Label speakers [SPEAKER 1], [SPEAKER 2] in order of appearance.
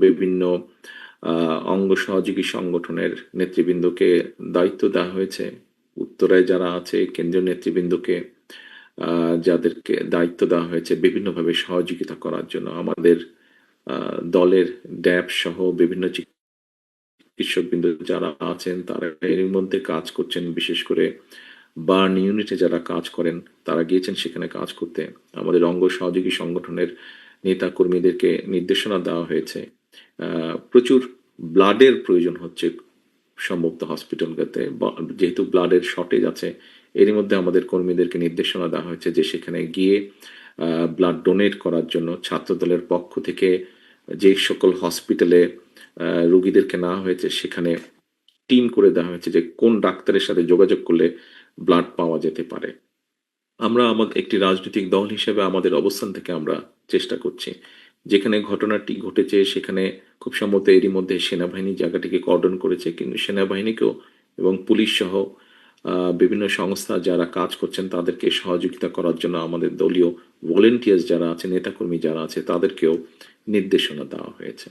[SPEAKER 1] বিভিন্ন অঙ্গ সহযোগী সংগঠনের নেতৃবৃন্দকে দায়িত্ব দেওয়া হয়েছে। উত্তরায় যারা আছে কেন্দ্রীয় নেতৃবৃন্দকে যাদেরকে দায়িত্ব দেওয়া হয়েছে বিভিন্নভাবে সহযোগিতা করার জন্য। আমাদের দলের ড্যাব সহ বিভিন্ন চিকিৎসকবৃন্দ যারা আছেন তারা এর মধ্যে কাজ করছেন। বিশেষ করে বার্ন ইউনিটে যারা কাজ করেন তারা গিয়েছেন সেখানে কাজ করতে। আমাদের অঙ্গ সহযোগী সংগঠনের নেতা কর্মীদেরকে নির্দেশনা দেওয়া হয়েছে। প্রচুর ব্লাডের প্রয়োজন হচ্ছে সম্ভবত হসপিটালগুলোতে, যেহেতু ব্লাডের শর্টেজ আছে। এরই মধ্যে আমাদের কর্মীদেরকে নির্দেশনা দেওয়া হয়েছে যে সেখানে গিয়ে ব্লাড ডোনেট করার জন্য ছাত্রদলের পক্ষ থেকে যে সকল হসপিটালে রোগীদেরকে নেওয়া হয়েছে সেখানে টিম করে দেওয়া হয়েছে যে কোন ডাক্তারের সাথে যোগাযোগ করলে ব্লাড পাওয়া যেতে পারে। আমরা আমাদের একটি রাজনৈতিক দল হিসেবে আমাদের অবস্থান থেকে আমরা চেষ্টা করছি। যেখানে ঘটনাটি ঘটেছে সেখানে খুব সম্ভবত এরই মধ্যে সেনাবাহিনী জায়গাটিকে কর্ডন করেছে, কিন্তু সেনাবাহিনীকেও এবং পুলিশ সহ বিভিন্ন সংস্থা যারা কাজ করছেন তাদেরকে সহযোগিতা করার জন্য আমাদের দলীয় ভলেন্টিয়ার্স যারা আছে, নেতাকর্মী যারা আছে, তাদেরকেও নির্দেশনা দেওয়া হয়েছে।